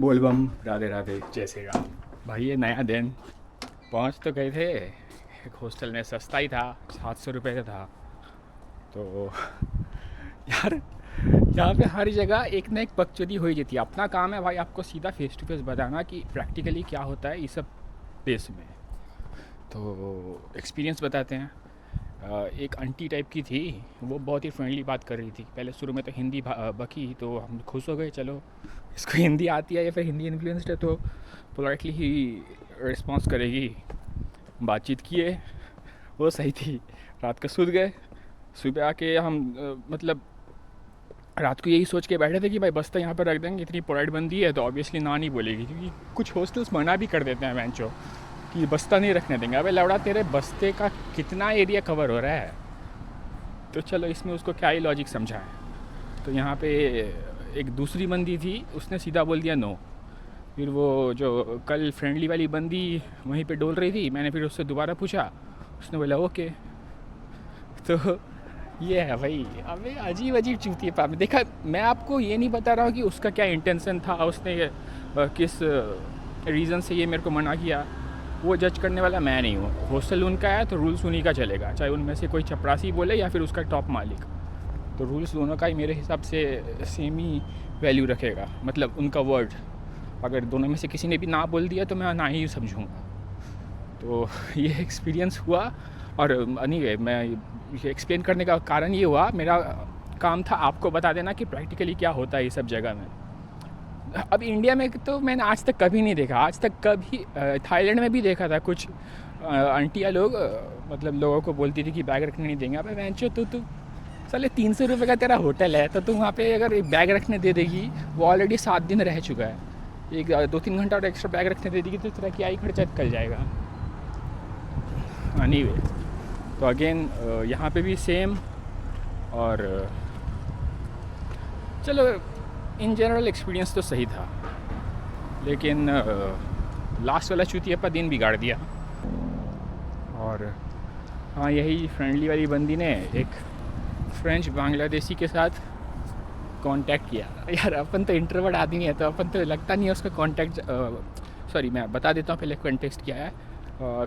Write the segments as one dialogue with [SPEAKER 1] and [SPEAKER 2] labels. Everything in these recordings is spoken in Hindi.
[SPEAKER 1] बोलबम राधे राधे जय श्री राम। भाई ये नया दिन पहुंच तो गए थे। एक हॉस्टल में सस्ता ही था, 700 रुपये का था। तो यार यहाँ पे हर जगह एक ना एक बकचोदी हो ही जाती है। अपना काम है भाई आपको सीधा फेस टू फेस बताना कि प्रैक्टिकली क्या होता है इस सब देश में। तो एक्सपीरियंस बताते हैं। एक आंटी टाइप की थी, वो बहुत ही फ्रेंडली बात कर रही थी। पहले शुरू में तो हिंदी बकी तो हम खुश हो गए, चलो इसको हिंदी आती है या फिर हिंदी इन्फ्लुएंस्ड है तो पोलाइटली ही रिस्पॉन्स करेगी। बातचीत किए, वो सही थी। रात को सूत गए, सुबह आके हम मतलब रात को यही सोच के बैठे थे कि भाई बस्ता यहाँ पर रख देंगे, इतनी पोलाइट बंदी है तो ऑब्वियसली ना नहीं बोलेगी, क्योंकि कुछ हॉस्टल्स मना भी कर देते हैं बेंचो कि बस्ता नहीं रखने देंगे। अबे लौड़ा, तेरे बस्ते का कितना एरिया कवर हो रहा है, तो चलो इसमें उसको क्या ही लॉजिक समझाएं। तो यहाँ पे एक दूसरी बंदी थी, उसने सीधा बोल दिया नो। फिर वो जो कल फ्रेंडली वाली बंदी वहीं पे डोल रही थी, मैंने फिर उससे दोबारा पूछा, उसने बोला ओके। तो ये है भाई। अबे अजीब अजीब चूती है आपने देखा। मैं आपको ये नहीं बता रहा हूँ कि उसका क्या इंटेंशन था, उसने किस रीज़न से ये मेरे को मना किया। वो जज करने वाला मैं नहीं हूँ। हॉस्टल उनका है तो रूल्स उन्हीं का चलेगा, चाहे उनमें से कोई चपरासी बोले या फिर उसका टॉप मालिक। तो रूल्स दोनों का ही मेरे हिसाब से सेम ही वैल्यू रखेगा। मतलब उनका वर्ड अगर दोनों में से किसी ने भी ना बोल दिया तो मैं ना ही समझूंगा। तो ये एक्सपीरियंस हुआ। और एनीवे मैं ये एक्सप्लेन करने का कारण ये हुआ, मेरा काम था आपको बता देना कि प्रैक्टिकली क्या होता है ये सब जगह में। अब इंडिया में तो मैंने आज तक कभी नहीं देखा, आज तक कभी। थाईलैंड में भी देखा था कुछ आंटियाँ लोग मतलब लोगों को बोलती थी कि बैग रखने नहीं देंगे। अबे बेंचो, तू साले 300 रुपये का तेरा होटल है तो तू वहाँ पे अगर एक बैग रखने दे देगी, वो ऑलरेडी 7 दिन रह चुका है, एक 2-3 घंटा और एक्स्ट्रा बैग रखने दे देगी तो तेरा क्या ही खर्चा निकल जाएगा। एनीवे, तो अगेन यहाँ पे भी सेम। और चलो इन जनरल एक्सपीरियंस तो सही था, लेकिन लास्ट वाला चूतियापा दिन बिगाड़ दिया। और हाँ, यही फ्रेंडली वाली बंदी ने एक फ्रेंच बांग्लादेशी के साथ कांटेक्ट किया। यार अपन तो इंट्रोवर्ट आदमी है तो अपन तो लगता नहीं है उसका कांटेक्ट। सॉरी, मैं बता देता हूँ पहले कॉन्टेक्स्ट क्या है।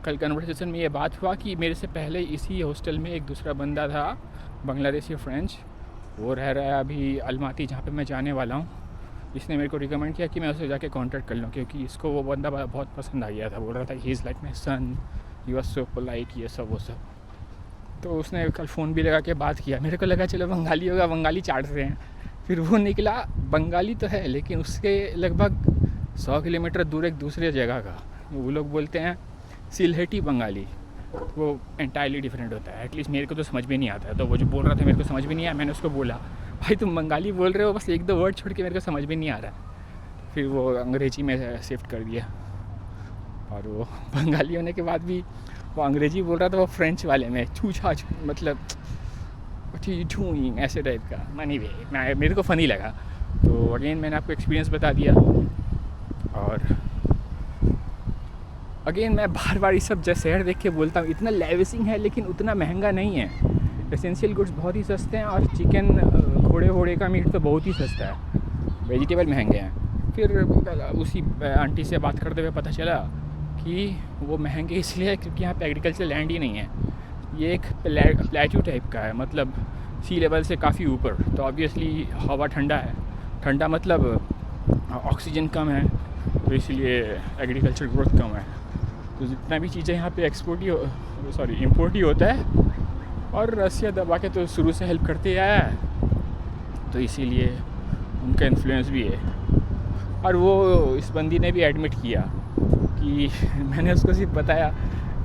[SPEAKER 1] कल कन्वर्सेशन में ये बात हुआ कि मेरे से पहले इसी हॉस्टल में एक दूसरा बंदा था, बांग्लादेशी फ्रेंच। वो रह रहा है अभी अलमाती, जहाँ पे मैं जाने वाला हूँ। इसने मेरे को रिकमेंड किया कि मैं उससे जाके कांटेक्ट कर लूँ, क्योंकि इसको वो बंदा बहुत पसंद आ गया था। बोल रहा था he is like my son, he was so polite, ये सब वो सब। तो उसने कल फ़ोन भी लगा के बात किया। मेरे को लगा चलो बंगाली होगा, बंगाली चाट रहे हैं। फिर वो निकला बंगाली तो है, लेकिन उसके लगभग 100 किलोमीटर दूर एक दूसरे जगह का, वो लोग बोलते हैं सिलहेटी बंगाली। वो एंटायरली डिफरेंट होता है। एटलीस्ट मेरे को तो समझ में नहीं आता है। तो वो जो बोल रहा था मेरे को समझ में नहीं आया। मैंने उसको बोला भाई तुम बंगाली बोल रहे हो, बस 1-2 वर्ड छोड़ के मेरे को समझ में नहीं आ रहा। फिर वो अंग्रेजी में शिफ्ट कर दिया। और वो बंगाली होने के बाद भी वो अंग्रेजी बोल रहा था, वो फ्रेंच वाले में छूछा मतलब ऐसे टाइप का। मैं मेरे को फ़नी लगा। तो अगेन मैंने आपको एक्सपीरियंस बता दिया। और अगेन मैं बार बार ये सब शहर देख के बोलता हूँ, इतना लेविसिंग है लेकिन उतना महंगा नहीं है। एसेंशियल गुड्स बहुत ही सस्ते हैं, और चिकन घोड़े वोड़े का मीट तो बहुत ही सस्ता है। वेजिटेबल महंगे हैं। फिर उसी आंटी से बात करते हुए पता चला कि वो महंगे इसलिए है क्योंकि यहाँ पे एग्रीकल्चर लैंड ही नहीं है। ये एक प्लेट्यू टाइप का है, मतलब सी लेवल से काफ़ी ऊपर। तो ऑब्वियसली हवा ठंडा है, ठंडा मतलब ऑक्सीजन कम है, तो इसलिए एग्रीकल्चर ग्रोथ कम है। तो जितना भी चीज़ें यहाँ पे इम्पोर्ट ही होता है। और रसिया दबा के तो शुरू से हेल्प करते आया है, तो इसीलिए उनका इन्फ्लुएंस भी है। और वो इस बंदी ने भी एडमिट किया कि मैंने उसको सिर्फ बताया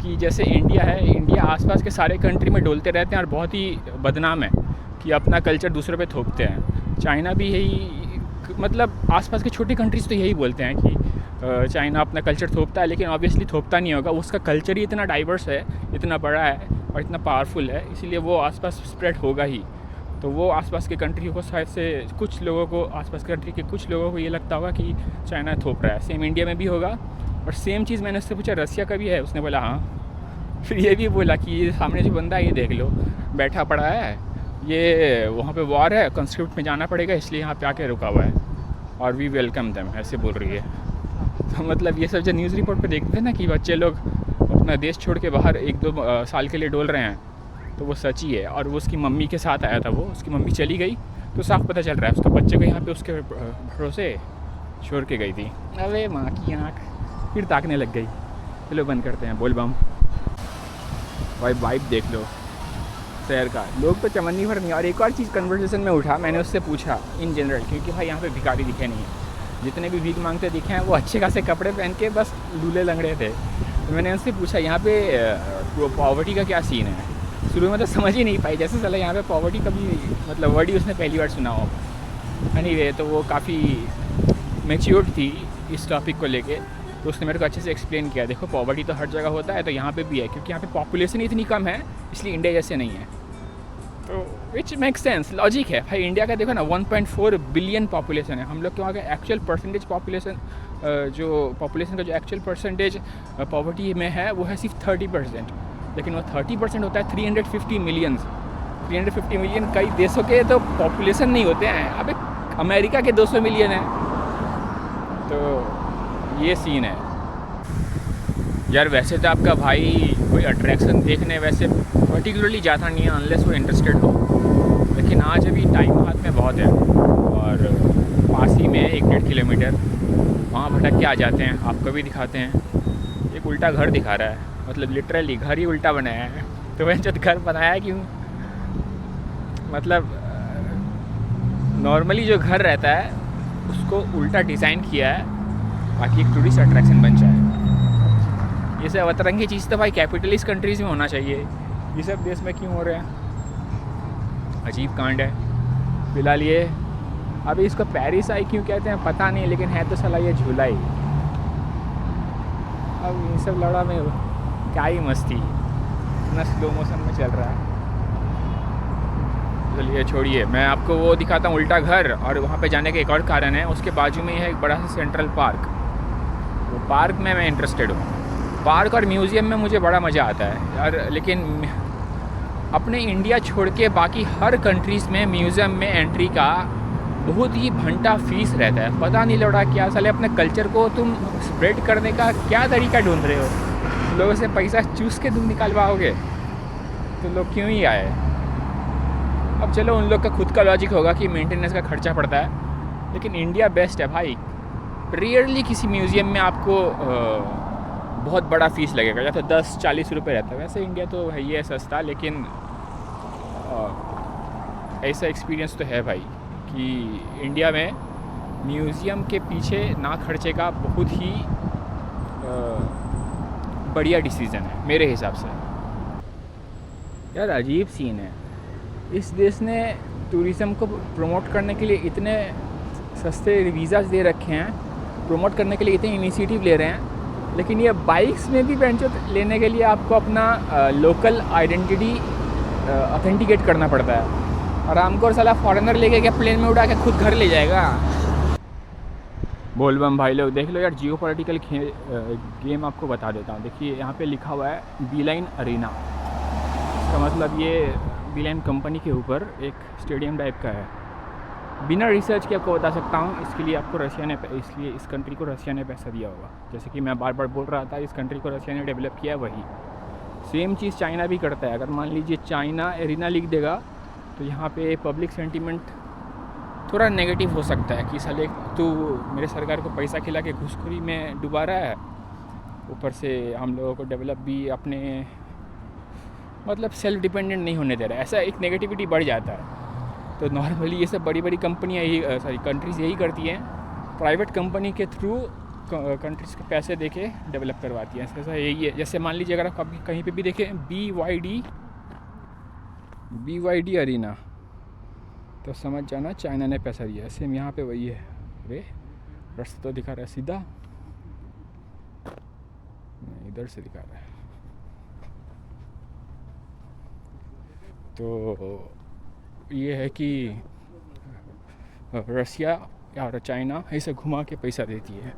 [SPEAKER 1] कि जैसे इंडिया है, इंडिया आसपास के सारे कंट्री में डोलते रहते हैं और बहुत ही बदनाम है कि अपना कल्चर दूसरे पे थोपते हैं। चाइना भी यही, मतलब आसपास के छोटे कंट्रीज़ तो यही बोलते हैं कि चाइना अपना कल्चर थोपता है, लेकिन ऑब्वियसली थोपता नहीं होगा। उसका कल्चर ही इतना डाइवर्स है, इतना बड़ा है और इतना पावरफुल है, इसीलिए वो आसपास स्प्रेड होगा ही। तो वो आसपास के कंट्री को शायद से कुछ लोगों को, आसपास कंट्री के कुछ लोगों को ये लगता होगा कि चाइना थोप रहा है। सेम इंडिया में भी होगा। और सेम चीज़ मैंने उससे पूछा रसिया का भी है, उसने बोला हाँ। फिर ये भी बोला कि ये सामने जो बंदा है ये देख लो, बैठा पड़ा है, ये वहाँ पे वॉर है, कंस्क्रिप्ट में जाना पड़ेगा इसलिए यहाँ पे आके रुका हुआ है। और वी वेलकम देम, ऐसे बोल रही है। तो मतलब ये सब जो न्यूज़ रिपोर्ट पे देखते हैं ना कि बच्चे लोग अपना देश छोड़ के बाहर 1-2 साल के लिए डोल रहे हैं, तो वो सच ही है। और वो उसकी मम्मी के साथ आया था, वो उसकी मम्मी चली गई तो साफ पता चल रहा है उसका बच्चे को यहाँ पे उसके भरोसे छोड़ के गई थी। अरे माँ की आँख फिर ताकने लग गई। चलो बंद करते हैं, बोल बम। भाई वाइब देख लो शहर का, लोग तो चमन्नी भर नहीं। और एक और चीज़ कन्वर्सेशन में उठा, मैंने उससे पूछा इन जनरल, क्योंकि भाई यहाँ पे भिखारी दिखे नहीं है, जितने भी भीख मांगते दिखे हैं वो अच्छे खासे कपड़े पहन के बस लूले लंगड़े थे। तो मैंने उनसे पूछा यहाँ पे पॉवर्टी का क्या सीन है। शुरू में तो समझ ही नहीं पाई, जैसे चला यहाँ पे पॉवर्टी कभी मतलब वर्ड ही उसने पहली बार सुना हो। एनीवे, तो वो काफ़ी मैच्योर्ड थी इस टॉपिक को लेके, तो उसने मेरे को अच्छे से एक्सप्लेन किया, देखो पॉवर्टी तो हर जगह होता है, तो यहाँ पे भी है, क्योंकि यहाँ पे पॉपुलेशन इतनी कम है इसलिए इंडिया जैसे नहीं है। तो विच मेक सेंस, लॉजिक है भाई। इंडिया का देखो ना 1.4 बिलियन पॉपुलेशन है, हम लोग के वहाँ का एक्चुअल परसेंटेज पॉपुलेशन, जो पॉपुलेशन का जो एक्चुअल परसेंटेज पॉवर्टी में है वो है सिर्फ 30%, लेकिन वो 30% होता है 350 मिलियन। 350 मिलियन कई देशों के तो पॉपुलेशन नहीं होते हैं। अब अमेरिका के 200 मिलियन है, तो ये सीन है यार। वैसे तो आपका भाई कोई अट्रैक्शन देखने वैसे पर्टिकुलरली जाता नहीं है अनलेस वो इंटरेस्टेड हो, लेकिन आज अभी टाइम हाथ में बहुत है और पास ही में 1-1.5 किलोमीटर वहाँ भटक के आ जाते हैं। आपको भी दिखाते हैं, एक उल्टा घर दिखा रहा है, मतलब लिटरली घर ही उल्टा बनाया है। तो वह जब घर बनाया क्यों, मतलब नॉर्मली जो घर रहता है उसको उल्टा डिज़ाइन किया है ताकि एक टूरिस्ट अट्रैक्शन बन जाए। ये सब अतरंगी चीज़ तो भाई कैपिटलिस्ट कंट्रीज़ में होना चाहिए, ये सब देश में क्यों हो रहे हैं, अजीब कांड है। फिलहाल ये अभी इसको पेरिस आई क्यों कहते हैं पता नहीं, लेकिन है तो साला ये झूला ही। अब ये सब लड़ा में क्या ही मस्ती, इतना स्लो मोशन में चल रहा है। चलिए छोड़िए, मैं आपको वो दिखाता हूँ उल्टा घर, और वहाँ पे जाने का एक और कारण है, उसके बाजू में है एक बड़ा सा सेंट्रल पार्क। वो पार्क में मैं इंटरेस्टेड हूँ। पार्क और म्यूज़ियम में मुझे बड़ा मज़ा आता है यार, लेकिन अपने इंडिया छोड़ के बाकी हर कंट्रीज़ में म्यूज़ियम में एंट्री का बहुत ही घंटा फीस रहता है। पता नहीं लौटा क्या साले, अपने कल्चर को तुम स्प्रेड करने का क्या तरीका ढूंढ रहे हो। लोगों से पैसा चूस के तुम निकालवाओगे तो लोग क्यों ही आए। अब चलो उन लोग का खुद का लॉजिक होगा कि मेंटेनेंस का खर्चा पड़ता है, लेकिन इंडिया बेस्ट है भाई। रेयरली किसी म्यूज़ियम में आपको बहुत बड़ा फ़ीस लगेगा, या तो 10-40 रुपये रहता है। वैसे इंडिया तो है ही है सस्ता, लेकिन ऐसा एक्सपीरियंस तो है भाई कि इंडिया में म्यूज़ियम के पीछे ना खर्चे का बहुत ही बढ़िया डिसीज़न है मेरे हिसाब से। यार अजीब सीन है, इस देश ने टूरिज़म को प्रमोट करने के लिए इतने सस्ते वीज़ाज दे रखे हैं, प्रमोट करने के लिए इतने इनिशिएटिव ले रहे हैं, लेकिन ये बाइक्स में भी बेंचो लेने के लिए आपको अपना लोकल आइडेंटिटी ऑथेंटिकेट करना पड़ता है। और हमको और साला फॉरेनर लेके क्या प्लेन में उड़ा के खुद घर ले जाएगा। बोल बम भाई लोग देख लो यार, जियो पॉलिटिकल गेम आपको बता देता हूँ। देखिए यहाँ पे लिखा हुआ है बीलाइन अरीना, इसका मतलब ये बीलाइन कंपनी के ऊपर एक स्टेडियम टाइप का है। बिना रिसर्च के आपको बता सकता हूँ, इसके लिए आपको रशिया ने, इसलिए इस कंट्री को रशिया ने पैसा दिया होगा। जैसे कि मैं बार बार बोल रहा था, इस कंट्री को रशिया ने डेवलप किया, वही सेम चीज़ चाइना भी करता है। अगर मान लीजिए चाइना एरिना लिख देगा तो यहाँ पे पब्लिक सेंटीमेंट थोड़ा नेगेटिव हो सकता है कि साले तू मेरे सरकार को पैसा खिला के घुसखोरी में डुबा रहा है, ऊपर से हम लोगों को डेवलप भी अपने मतलब सेल्फ डिपेंडेंट नहीं होने दे रहा है। ऐसा एक नेगेटिविटी बढ़ जाता है। तो नॉर्मली ये सब बड़ी बड़ी कंपनियाँ यही कंट्रीज़ यही करती हैं, प्राइवेट कंपनी के थ्रू कंट्रीज़ के पैसे देके डेवलप करवाती हैं। ऐसा यही है। जैसे मान लीजिए अगर आप कभी कहीं पे भी देखें BYD अरीना, तो समझ जाना चाइना ने पैसा दिया। सेम यहाँ पे वही है। अरे रास्ता तो दिखा रहा है सीधा, इधर से दिखा रहा है। तो ये है कि रशिया या चाइना ऐसे घुमा के पैसा देती है।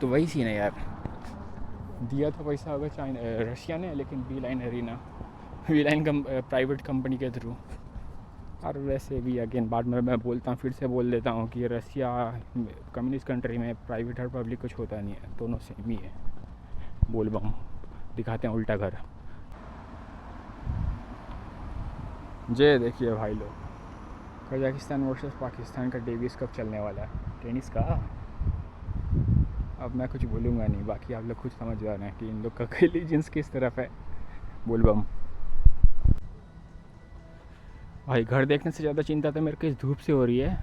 [SPEAKER 1] तो वही सीन है यार, दिया तो पैसा होगा रशिया ने, लेकिन Beeline Arena, Beeline private company के थ्रू। और वैसे भी अगेन बाद में मैं बोलता हूँ, फिर से बोल देता हूँ कि रसिया कम्युनिस्ट कंट्री में प्राइवेट और पब्लिक कुछ होता नहीं है, दोनों सेम ही है। बोल बम दिखाते हैं उल्टा घर। जे देखिए भाई लोग, कजाकिस्तान वर्सेस पाकिस्तान का डेविस कप चलने वाला है टेनिस का। अब मैं कुछ बोलूँगा नहीं, बाकी आप लोग खुद समझ जा रहे हैं कि इन लोग का एलिजेंस किस तरफ है। बोल बम भाई, घर देखने से ज़्यादा चिंता तो मेरे को इस धूप से हो रही है,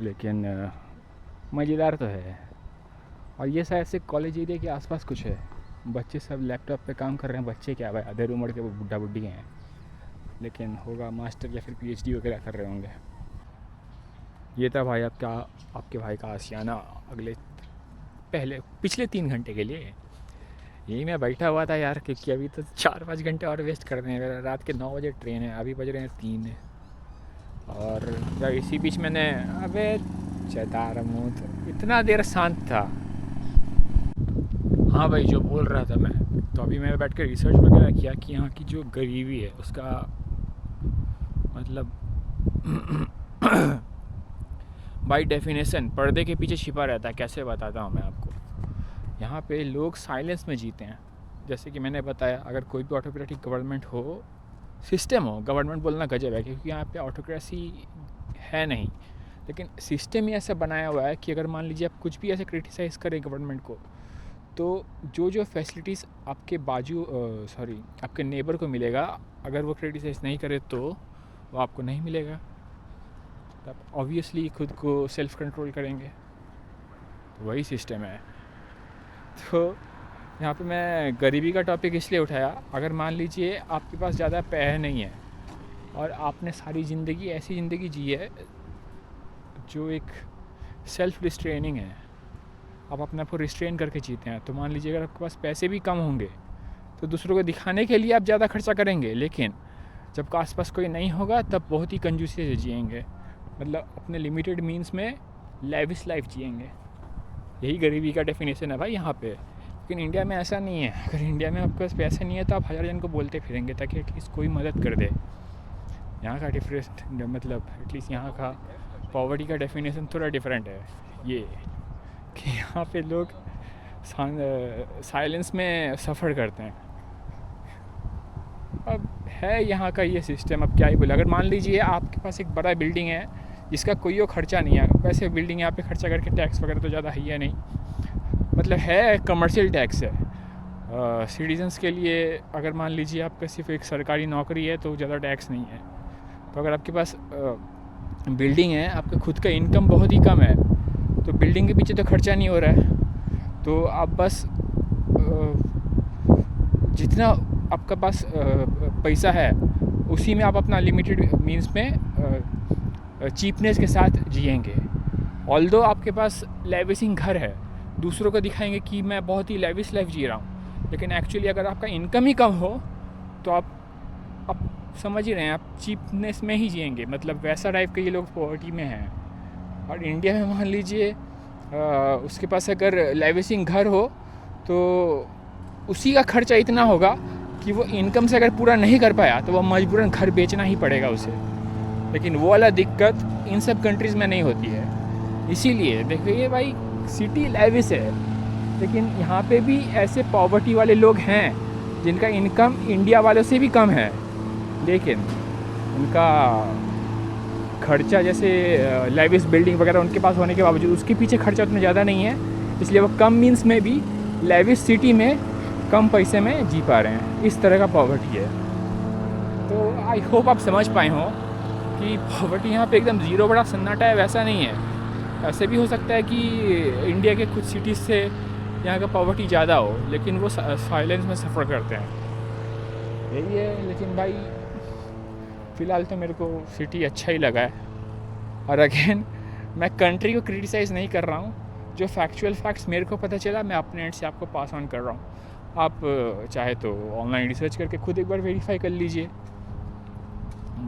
[SPEAKER 1] लेकिन मज़ेदार तो है। और ये शायद से कॉलेज एरिया के आसपास कुछ है। बच्चे सब लैपटॉप पे काम कर रहे हैं। बच्चे क्या भाई, आधे उम्र के वो बुढ़ा बुढ़ी हैं, लेकिन होगा मास्टर या फिर पीएचडी वगैरह कर रहे होंगे। ये था भाई आपके भाई का आशियाना पिछले 3 घंटे के लिए। यही मैं बैठा हुआ था यार, क्योंकि अभी तो 4-5 घंटे और वेस्ट कर रहे हैं। रात के 9 बजे ट्रेन है, अभी बज रहे हैं 3। और जब इसी बीच मैंने अबे चेतार मुँह, इतना देर शांत था। हाँ भाई, जो बोल रहा था मैं, तो अभी मैंने बैठ कर रिसर्च वगैरह किया कि यहाँ की जो गरीबी है उसका मतलब बाय डेफिनेशन पर्दे के पीछे छिपा रहता है। कैसे बताता हूँ मैं आपको। यहाँ पे लोग साइलेंस में जीते हैं। जैसे कि मैंने बताया, अगर कोई भी ऑटोक्रेटिक गवर्नमेंट हो, सिस्टम हो, गवर्नमेंट बोलना गजब है क्योंकि यहाँ पे ऑटोक्रेसी है नहीं, लेकिन सिस्टम ही ऐसा बनाया हुआ है कि अगर मान लीजिए आप कुछ भी ऐसे क्रिटिसाइज़ करें गवर्नमेंट को, तो जो फैसिलिटीज़ आपके आपके नेबर को मिलेगा, अगर वो क्रिटिसाइज़ नहीं करे तो वो आपको नहीं मिलेगा। तब ऑब्वियसली खुद को सेल्फ कंट्रोल करेंगे। तो वही सिस्टम है। तो यहाँ पे मैं गरीबी का टॉपिक इसलिए उठाया, अगर मान लीजिए आपके पास ज़्यादा पैसे नहीं है और आपने सारी ज़िंदगी ऐसी ज़िंदगी जी है जो एक सेल्फ रिस्ट्रेनिंग है, आप अपने आप को रिस्ट्रेन करके जीते हैं, तो मान लीजिए अगर आपके पास पैसे भी कम होंगे तो दूसरों को दिखाने के लिए आप ज़्यादा खर्चा करेंगे, लेकिन जब आसपास कोई नहीं होगा तब बहुत ही कंजूसी से जिएंगे, मतलब अपने लिमिटेड मीन्स में लैविश लाइफ जिएंगे। यही गरीबी का डेफिनेशन है भाई यहाँ पे। लेकिन इंडिया में ऐसा नहीं है। अगर इंडिया में आपके पास पैसे नहीं है तो आप 1000 जन को बोलते फिरेंगे ताकि एटलीस्ट कोई मदद कर दे। यहाँ का डिफरेंट मतलब एटलीस्ट यहाँ का पॉवर्टी का डेफिनेशन थोड़ा डिफरेंट है, ये कि यहाँ पे लोग साइलेंस में सफ़र करते हैं। अब है यहाँ का ये सिस्टम, अब क्या ही बोले। अगर मान लीजिए आपके पास एक बड़ा बिल्डिंग है जिसका कोई खर्चा नहीं है, वैसे बिल्डिंग यहाँ पे खर्चा करके टैक्स वगैरह तो ज़्यादा है नहीं, मतलब है कमर्शियल टैक्स है सिटीजन्स के लिए। अगर मान लीजिए आपका सिर्फ एक सरकारी नौकरी है तो ज़्यादा टैक्स नहीं है। तो अगर आपके पास बिल्डिंग है, आपका खुद का इनकम बहुत ही कम है, तो बिल्डिंग के पीछे तो खर्चा नहीं हो रहा है, तो आप बस जितना आपका पास पैसा है उसी में आप अपना लिमिटेड मीन्स में चीपनेस के साथ जिएंगे। ऑल्दो आपके पास लेविशिंग घर है, दूसरों को दिखाएंगे कि मैं बहुत ही लेविश लाइफ जी रहा हूँ, लेकिन एक्चुअली अगर आपका इनकम ही कम हो तो आप समझ ही रहे हैं, आप चीपनेस में ही जिएंगे। मतलब वैसा टाइप के ये लोग पॉवर्टी में हैं। और इंडिया में मान लीजिए उसके पास अगर लेविशिंग घर हो तो उसी का खर्चा इतना होगा कि वो इनकम से अगर पूरा नहीं कर पाया तो वह मजबूरन घर बेचना ही पड़ेगा उसे। लेकिन वो वाला दिक्कत इन सब कंट्रीज़ में नहीं होती है। इसीलिए देखिए भाई, सिटी लेविश है, लेकिन यहाँ पे भी ऐसे पॉवर्टी वाले लोग हैं जिनका इनकम इंडिया वालों से भी कम है, लेकिन उनका खर्चा जैसे लेविश बिल्डिंग वगैरह उनके पास होने के बावजूद उसके पीछे खर्चा उतना ज़्यादा नहीं है, इसलिए वो कम मीन्स में भी लेविश सिटी में कम पैसे में जी पा रहे हैं। इस तरह का पॉवर्टी है। तो आई होप आप समझ पाए हों कि पॉवर्टी यहाँ पे एकदम ज़ीरो बड़ा सन्नाटा है, वैसा नहीं है। ऐसे भी हो सकता है कि इंडिया के कुछ सिटीज़ से यहाँ का पॉवर्टी ज़्यादा हो, लेकिन वो साइलेंस में सफ़र करते हैं, यही है। लेकिन भाई फ़िलहाल तो मेरे को सिटी अच्छा ही लगा है। और अगेन मैं कंट्री को क्रिटिसाइज़ नहीं कर रहा हूँ, जो फैक्चुअल फैक्ट्स मेरे को पता चला मैं अपने एंड से आपको पास ऑन कर रहा हूँ। आप चाहे तो ऑनलाइन रिसर्च करके खुद एक बार वेरीफाई कर लीजिए।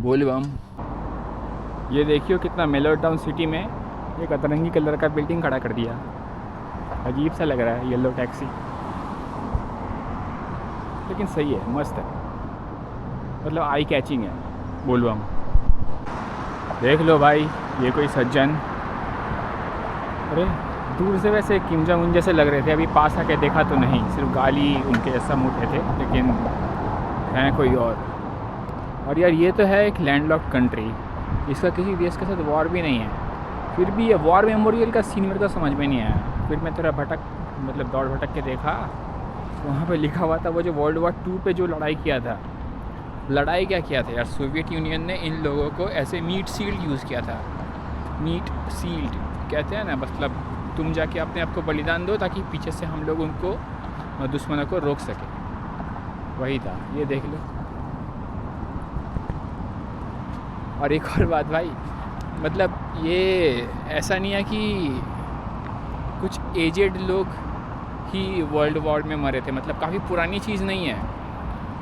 [SPEAKER 1] बोल बम, ये देखियो कितना मेलो टाउन सिटी में एक अतरंगी कलर का बिल्डिंग खड़ा कर दिया, अजीब सा लग रहा है, येलो टैक्सी, लेकिन सही है, मस्त है, मतलब आई कैचिंग है। बोल बम। देख लो भाई, ये कोई सज्जन, अरे दूर से वैसे किम जोंग उन जैसे लग रहे थे, अभी पास आके देखा तो नहीं, सिर्फ गाली उनके जैसा मुँह थे, लेकिन हैं कोई और यार ये तो है एक लैंडलॉक्ड कंट्री, इसका किसी देश के साथ वॉर भी नहीं है, फिर भी ये वॉर मेमोरियल का सीन मेरे को समझ में नहीं आया। फिर मैं थोड़ा दौड़ भटक के देखा, वहाँ पे लिखा हुआ था वो जो वर्ल्ड वॉर 2 पे जो लड़ाई किया था, लड़ाई क्या किया था यार, सोवियत यूनियन ने इन लोगों को ऐसे मीट सील्ड यूज़ किया था। मीट सील्ड कहते हैं ना, मतलब तुम जाके अपने आप को बलिदान दो ताकि पीछे से हम लोग उनको दुश्मनों को रोक सके, वही था। ये देख लो। और एक और बात भाई, मतलब ये ऐसा नहीं है कि कुछ एजेड लोग ही वर्ल्ड वॉर में मरे थे, मतलब काफ़ी पुरानी चीज़ नहीं है।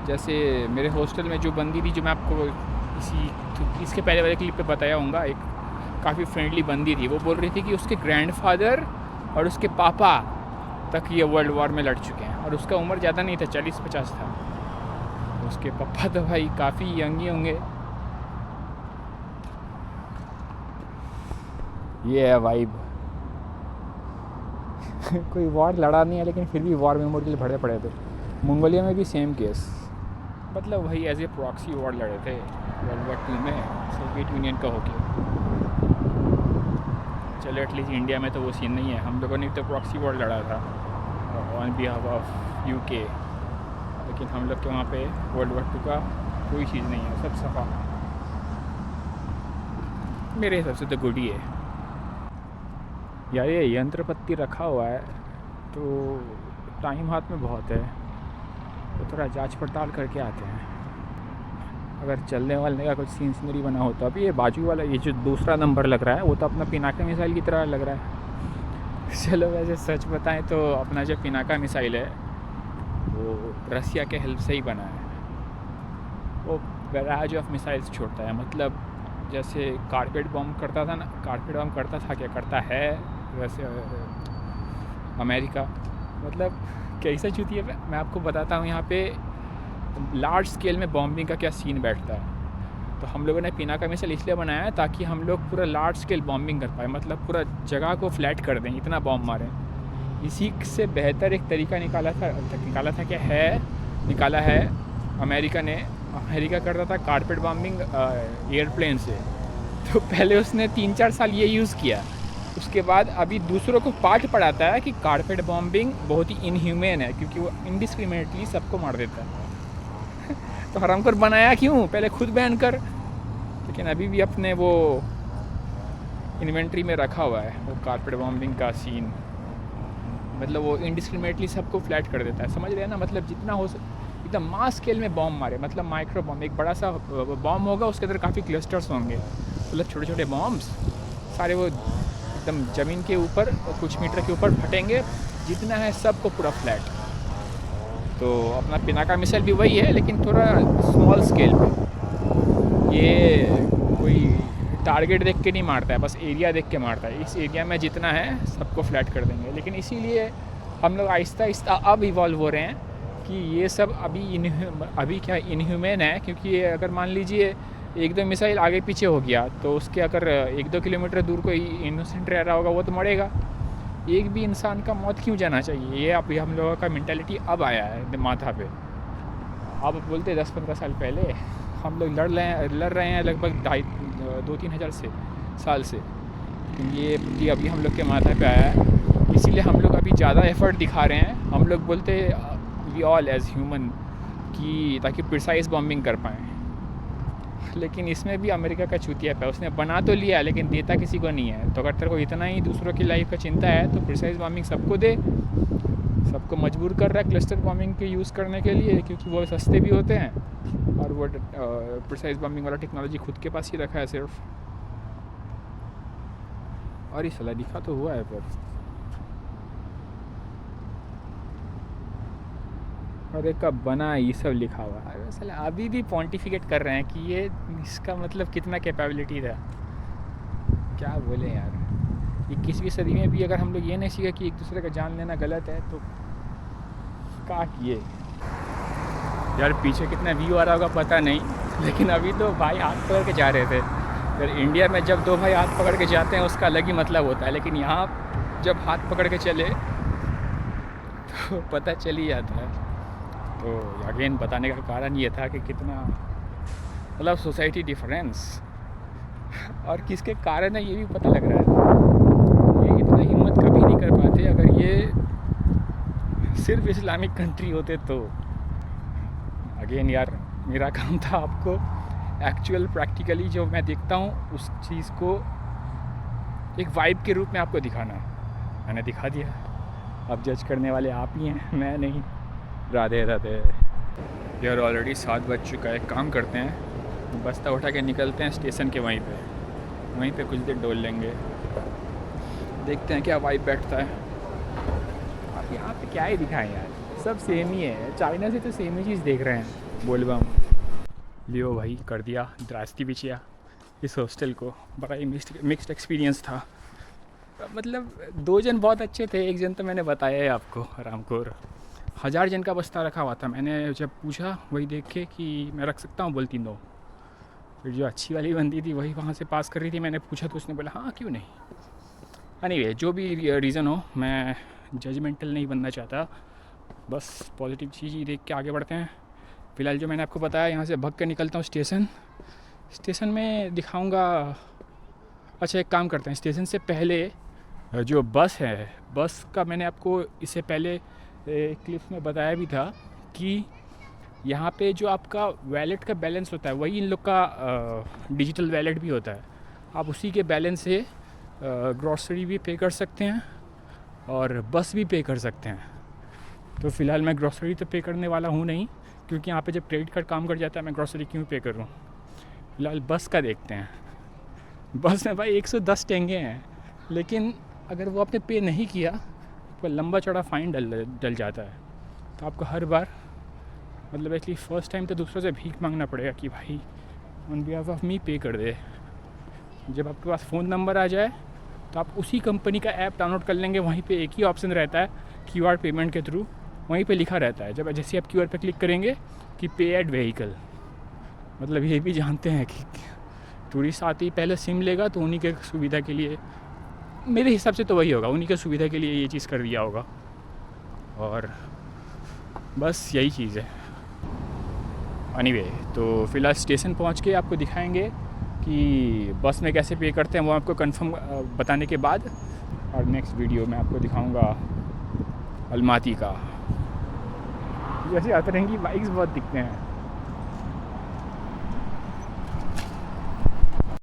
[SPEAKER 1] जैसे मेरे हॉस्टल में जो बंदी थी, जो मैं आपको इसके पहले वाले क्लिप पे बताया होगा, एक काफ़ी फ्रेंडली बंदी थी, वो बोल रही थी कि उसके ग्रैंडफादर और उसके पापा तक ये वर्ल्ड वॉर में लड़ चुके हैं, और उसका उम्र ज़्यादा नहीं था, 40-50 था। उसके पापा तो भाई काफ़ी यंग ही होंगे। ये है वाइब। कोई वॉर लड़ा नहीं है, लेकिन फिर भी वॉर मेमोरियल भरे पड़े थे। मंगोलिया में भी सेम केस, मतलब वही एज ए प्रॉक्सी वॉर लड़े थे वर्ल्ड वॉर 2 में सोवियत यूनियन का होके। चलो एटलीस्ट इंडिया में तो वो सीन नहीं है, हम लोगों ने तो प्रॉक्सी वॉर लड़ा था ऑन बिहाफ ऑफ यूके, लेकिन हम लोग के वहाँ पे वर्ल्ड वॉर 2 का कोई चीज़ नहीं है, सब सफा। मेरे हिसाब से तो गुड ही है यार। ये यंत्र पत्ती रखा हुआ है तो टाइम हाथ में बहुत है, तो थोड़ा जांच पड़ताल करके आते हैं। अगर चलने वालने का कुछ सीन सीनरी बना हो तो। अभी ये बाजू वाला, ये जो दूसरा नंबर लग रहा है, वो तो अपना पिनाका मिसाइल की तरह लग रहा है। चलो वैसे सच बताएं तो अपना जो पिनाका मिसाइल है वो रसिया के हेल्प से ही बना है। वो बैराज ऑफ मिसाइल्स छोड़ता है, मतलब जैसे कारपेट बम करता था ना, कारपेट बम करता था, क्या करता है वैसे अमेरिका, मतलब कैसा चुती है। मैं आपको बताता हूँ यहाँ पे लार्ज स्केल में बॉम्बिंग का क्या सीन बैठता है। तो हम लोगों ने पिनाका मिसाइल इसलिए बनाया है ताकि हम लोग पूरा लार्ज स्केल बॉम्बिंग कर पाए, मतलब पूरा जगह को फ्लैट कर दें, इतना बॉम्ब मारें। इसी से बेहतर एक तरीका निकाला था क्या है, निकाला है अमेरिका ने। अमेरिका करता था कारपेट बॉम्बिंग एयरप्लेन से, तो पहले उसने 3-4 साल ये यूज़ किया, उसके बाद अभी दूसरों को पाठ पढ़ाता है कि कारपेट बॉम्बिंग बहुत ही इनह्यूमन है, क्योंकि वो इंडिस्क्रिमिनेटली सबको मार देता है। तो हरामखोर बनाया क्यों, पहले खुद बैन कर। लेकिन अभी भी अपने वो इन्वेंट्री में रखा हुआ है वो कारपेट बॉम्बिंग का सीन, मतलब वो इंडिस्क्रिमिनेटली सबको फ्लैट कर देता है, समझ रहे हैं ना। मतलब जितना हो एकदम मास स्केल में बॉम्ब मारे, मतलब माइक्रो बॉम्ब, एक बड़ा सा बॉम्ब होगा, उसके अंदर काफ़ी क्लस्टर्स होंगे, मतलब छोटे छोटे बॉम्ब्स सारे, वो एकदम ज़मीन के ऊपर कुछ मीटर के ऊपर फटेंगे, जितना है सबको पूरा फ्लैट। तो अपना पिनाका मिसाइल भी वही है, लेकिन थोड़ा स्मॉल स्केल पे। ये कोई टारगेट देख के नहीं मारता है, बस एरिया देख के मारता है, इस एरिया में जितना है सबको फ्लैट कर देंगे। लेकिन इसीलिए हम लोग आहिस्ता आहिस्ता अब इवॉल्व हो रहे हैं कि ये सब अभी क्या इनह्यूमन है, क्योंकि अगर मान लीजिए 1-2 मिसाइल आगे पीछे हो गया तो उसके अगर 1-2 किलोमीटर दूर कोई इनोसेंट रह रहा होगा वो तो मरेगा। एक भी इंसान का मौत क्यों जाना चाहिए, ये अभी हम लोगों का मेंटालिटी अब आया है माथा पे। अब बोलते 10-15 साल पहले हम लोग लड़ रहे हैं लगभग 2-3 हज़ार साल से, लेकिन ये अभी हम लोग के माथा पे आया है। इसीलिए हम लोग अभी ज़्यादा एफर्ट दिखा रहे हैं। हम लोग बोलते वी ऑल एज ह्यूमन कि ताकि प्रिसाइज बॉम्बिंग कर पाएँ, लेकिन इसमें भी अमेरिका का चूतिया है, उसने बना तो लिया लेकिन देता किसी को नहीं है। तो अगर तेरे को इतना ही दूसरों की लाइफ का चिंता है तो प्रिसाइज बॉम्बिंग सबको दे, सबको मजबूर कर रहा है क्लस्टर बॉम्बिंग के यूज़ करने के लिए, क्योंकि वो सस्ते भी होते हैं और वो प्रिसाइज बॉम्बिंग वाला टेक्नोलॉजी खुद के पास ही रखा है सिर्फ। और ये साला लिखा तो हुआ है पर, और एक कब बना ये सब लिखा हुआ है, साला अभी भी पॉन्टिफिकेट कर रहे हैं कि ये इसका मतलब कितना कैपेबिलिटी था। क्या बोले यार, 21वीं सदी में भी अगर हम लोग ये नहीं सीखा कि एक दूसरे का जान लेना गलत है तो क्या किए यार। पीछे कितना व्यू आ रहा होगा पता नहीं, लेकिन अभी तो भाई हाथ पकड़ के जा रहे थे। फिर इंडिया में जब दो भाई हाथ पकड़ के जाते हैं उसका अलग ही मतलब होता है, लेकिन यहाँ जब हाथ पकड़ के चले तो पता चल ही जाता है। तो अगेन बताने का कारण ये था कि कितना मतलब सोसाइटी डिफरेंस और किसके कारण है ये भी पता लग रहा है। ये इतना हिम्मत कभी नहीं कर पाते अगर ये सिर्फ इस्लामिक कंट्री होते तो। अगेन यार मेरा काम था आपको एक्चुअल प्रैक्टिकली जो मैं देखता हूँ उस चीज़ को एक वाइब के रूप में आपको दिखाना। मैंने दिखा दिया, अब जज करने वाले आप ही हैं, मैं नहीं। राधे राधे। यार ऑलरेडी 7 बज चुका है। काम करते हैं, बस्ता उठा के निकलते हैं स्टेशन के वहीं पे कुछ देर डोल लेंगे, देखते हैं क्या वाइब बैठता है। अब यहाँ पे क्या ही दिखाएं यार, सब सेम ही है। चाइना से तो सेम ही चीज़ देख रहे हैं। बोलबम लियो भाई कर दिया द्रास्ती बिचिया इस हॉस्टल को। बड़ा ही मिक्स्ड एक्सपीरियंस था। मतलब 2 जन बहुत अच्छे थे, एक जन तो मैंने बताया है आपको, रामकोर। 1000 जन का बस्ता रखा हुआ था। मैंने जब पूछा वही देख के कि मैं रख सकता हूँ, बोलती नो। फिर जो अच्छी वाली बंदी थी वही वहाँ से पास कर रही थी, मैंने पूछा तो उसने बोला हाँ क्यों नहीं। एनीवे जो भी रीज़न हो, मैं जजमेंटल नहीं बनना चाहता, बस पॉजिटिव चीज़ ही देख के आगे बढ़ते हैं। फ़िलहाल जो मैंने आपको बताया, यहाँ से भग के निकलता हूँ स्टेशन में दिखाऊँगा। अच्छा एक काम करते हैं, स्टेशन से पहले जो बस है, बस का मैंने आपको इससे पहले क्लिप्स में बताया भी था कि यहाँ पे जो आपका वैलेट का बैलेंस होता है वही इन लोग का डिजिटल वैलेट भी होता है। आप उसी के बैलेंस से ग्रॉसरी भी पे कर सकते हैं और बस भी पे कर सकते हैं। तो फ़िलहाल मैं ग्रॉसरी तो पे करने वाला हूँ नहीं, क्योंकि यहाँ पे जब क्रेडिट कार्ड काम कर जाता है मैं ग्रॉसरी क्यों पे करूँ। फ़िलहाल बस का देखते हैं। बस में भाई 110 टेंगे हैं, लेकिन अगर वो आपने पे नहीं किया तो लंबा चौड़ा फ़ाइन डल जाता है। तो आपको हर बार मतलब एटलीस्ट फर्स्ट टाइम तो दूसरों से भीख मांगना पड़ेगा कि भाई ऑन बिहाफ ऑफ मी पे कर दे। जब आपके पास फ़ोन नंबर आ जाए तो आप उसी कंपनी का ऐप डाउनलोड कर लेंगे। वहीं पे एक ही ऑप्शन रहता है QR पेमेंट के थ्रू, वहीं पे लिखा रहता है जब जैसे आप QR पे क्लिक करेंगे कि पे एट व्हीकल। मतलब ये भी जानते हैं कि टूरिस्ट आते ही पहले सिम लेगा, तो उन्हीं के सुविधा के लिए, मेरे हिसाब से तो वही होगा, उन्हीं के सुविधा के लिए ये चीज़ कर दिया होगा। और बस यही चीज़ है। एनीवे तो फ़िलहाल स्टेशन पहुंच के आपको दिखाएंगे कि बस में कैसे पे करते हैं, वो आपको कंफर्म बताने के बाद। और नेक्स्ट वीडियो में आपको दिखाऊंगा अलमाती का। जैसे अतरंगी बाइक्स बहुत दिखते हैं।